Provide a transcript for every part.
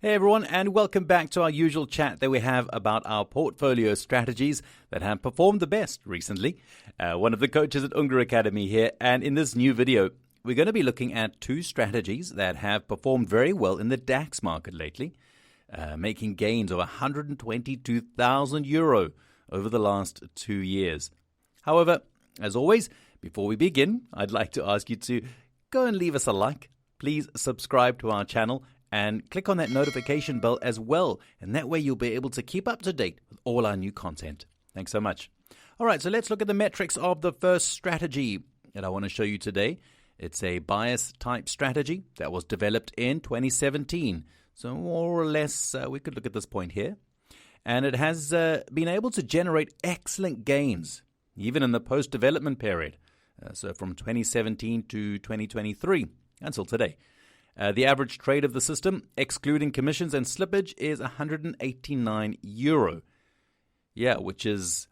Hey everyone, and welcome back to our usual chat that we have about our portfolio strategies that have performed the best recently. One of the coaches at Ungar Academy here, and in this new video, we're going to be looking at two strategies that have performed very well in the DAX market lately, making gains of €122,000 over the last 2 years. However, as always, before we begin, I'd like to ask you to go and leave us a like. Please subscribe to our channel and click on that notification bell as well, and that way you'll be able to keep up to date with all our new content. Thanks so much. All right, so let's look at the metrics of the first strategy that I want to show you today. It's a bias type strategy that was developed in 2017. So more or less, we could look at this point here. And it has been able to generate excellent gains, even in the post-development period. So from 2017 to 2023 until today. The average trade of the system, excluding commissions and slippage, is €189. Yeah, which is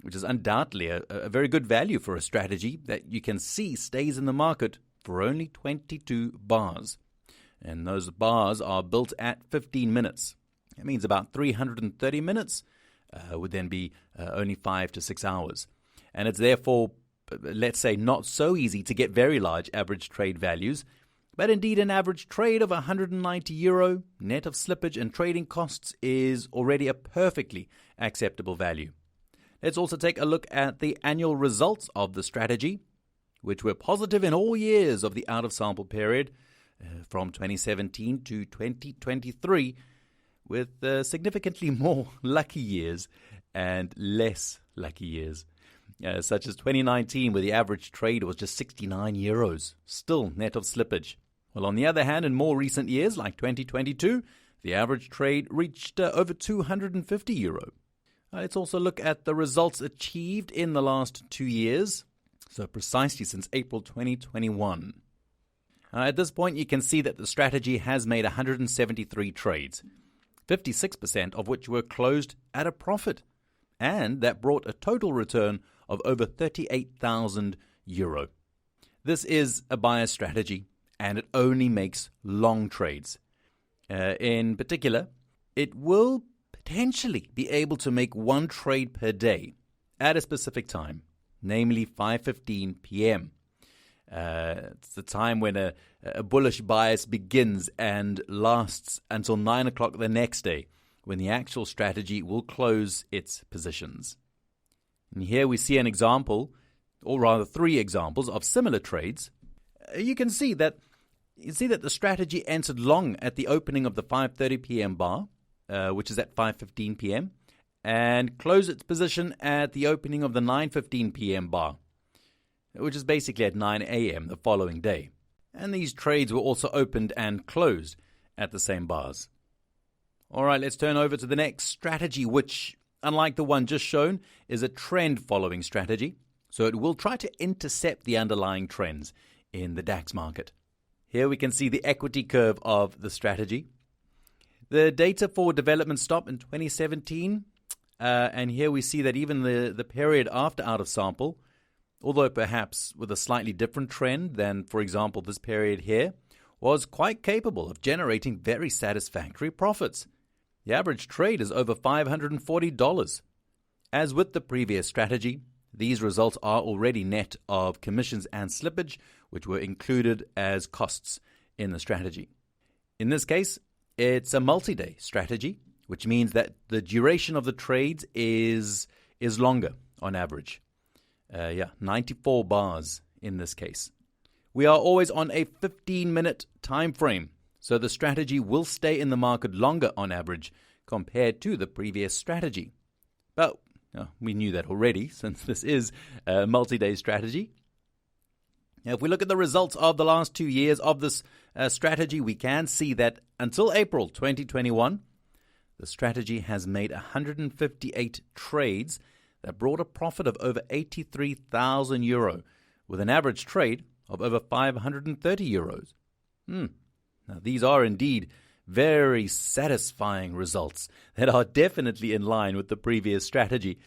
undoubtedly a very good value for a strategy that you can see stays in the market for only 22 bars. And those bars are built at 15 minutes. It means about 330 minutes would then be only 5 to 6 hours. And it's therefore, let's say, not so easy to get very large average trade values. But indeed, an average trade of €190 net of slippage and trading costs is already a perfectly acceptable value. Let's also take a look at the annual results of the strategy, which were positive in all years of the out-of-sample period from 2017 to 2023, with significantly more lucky years and less lucky years, such as 2019, where the average trade was just €69, still net of slippage. Well, on the other hand, in more recent years, like 2022, the average trade reached over €250. Let's also look at the results achieved in the last 2 years, so precisely since April 2021. At this point, you can see that the strategy has made 173 trades, 56% of which were closed at a profit, and that brought a total return of over €38,000. This is a bias strategy, and it only makes long trades. In particular, it will potentially be able to make one trade per day at a specific time, namely 5:15 p.m. It's the time when a bullish bias begins and lasts until 9 o'clock the next day, when the actual strategy will close its positions. And here we see an example, or rather 3 examples of similar trades. You see that the strategy entered long at the opening of the 5:30 p.m. bar, which is at 5:15 p.m., and closed its position at the opening of the 9:15 p.m. bar, which is basically at 9 a.m. the following day. And these trades were also opened and closed at the same bars. All right, let's turn over to the next strategy, which, unlike the one just shown, is a trend-following strategy. So it will try to intercept the underlying trends in the DAX market. Here we can see the equity curve of the strategy. The data for development stopped in 2017, and here we see that even the period after out of sample, although perhaps with a slightly different trend than, for example, this period here, was quite capable of generating very satisfactory profits. The average trade is over $540. As with the previous strategy, these results are already net of commissions and slippage, which were included as costs in the strategy. In this case, it's a multi-day strategy, which means that the duration of the trades is longer on average. 94 bars in this case. We are always on a 15-minute time frame, so the strategy will stay in the market longer on average compared to the previous strategy. But we knew that already, since this is a multi-day strategy. Now, if we look at the results of the last 2 years of this strategy, we can see that until April 2021, the strategy has made 158 trades that brought a profit of over €83,000, with an average trade of over €530. Now, these are indeed very satisfying results that are definitely in line with the previous strategy.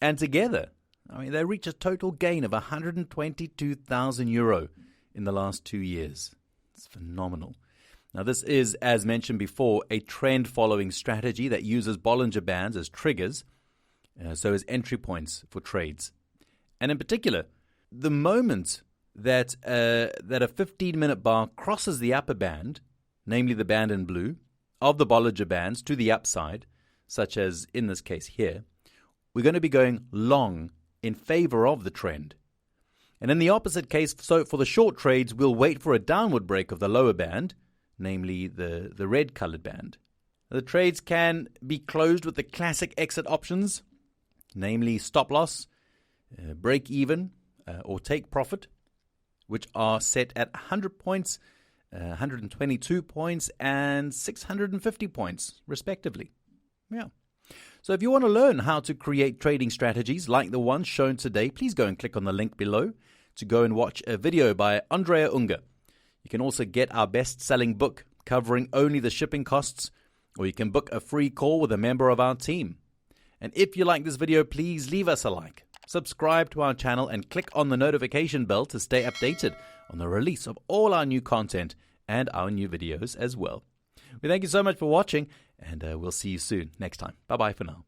And together, they reach a total gain of €122,000 in the last 2 years. It's phenomenal. Now, this is, as mentioned before, a trend-following strategy that uses Bollinger Bands as triggers, so as entry points for trades. And in particular, the moment that a 15-minute bar crosses the upper band, namely the band in blue, of the Bollinger Bands to the upside, such as in this case here, we're going to be going long in favor of the trend. And in the opposite case, so for the short trades, we'll wait for a downward break of the lower band, namely the red-colored band. The trades can be closed with the classic exit options, namely stop loss, break even, or take profit, which are set at 100 points, 122 points, and 650 points, respectively. Yeah. So if you want to learn how to create trading strategies like the one shown today, please go and click on the link below to go and watch a video by Andrea Unger. You can also get our best-selling book covering only the shipping costs, or you can book a free call with a member of our team. And if you like this video, please leave us a like, subscribe to our channel, and click on the notification bell to stay updated on the release of all our new content and our new videos as well. We thank you so much for watching, and we'll see you soon next time. Bye-bye for now.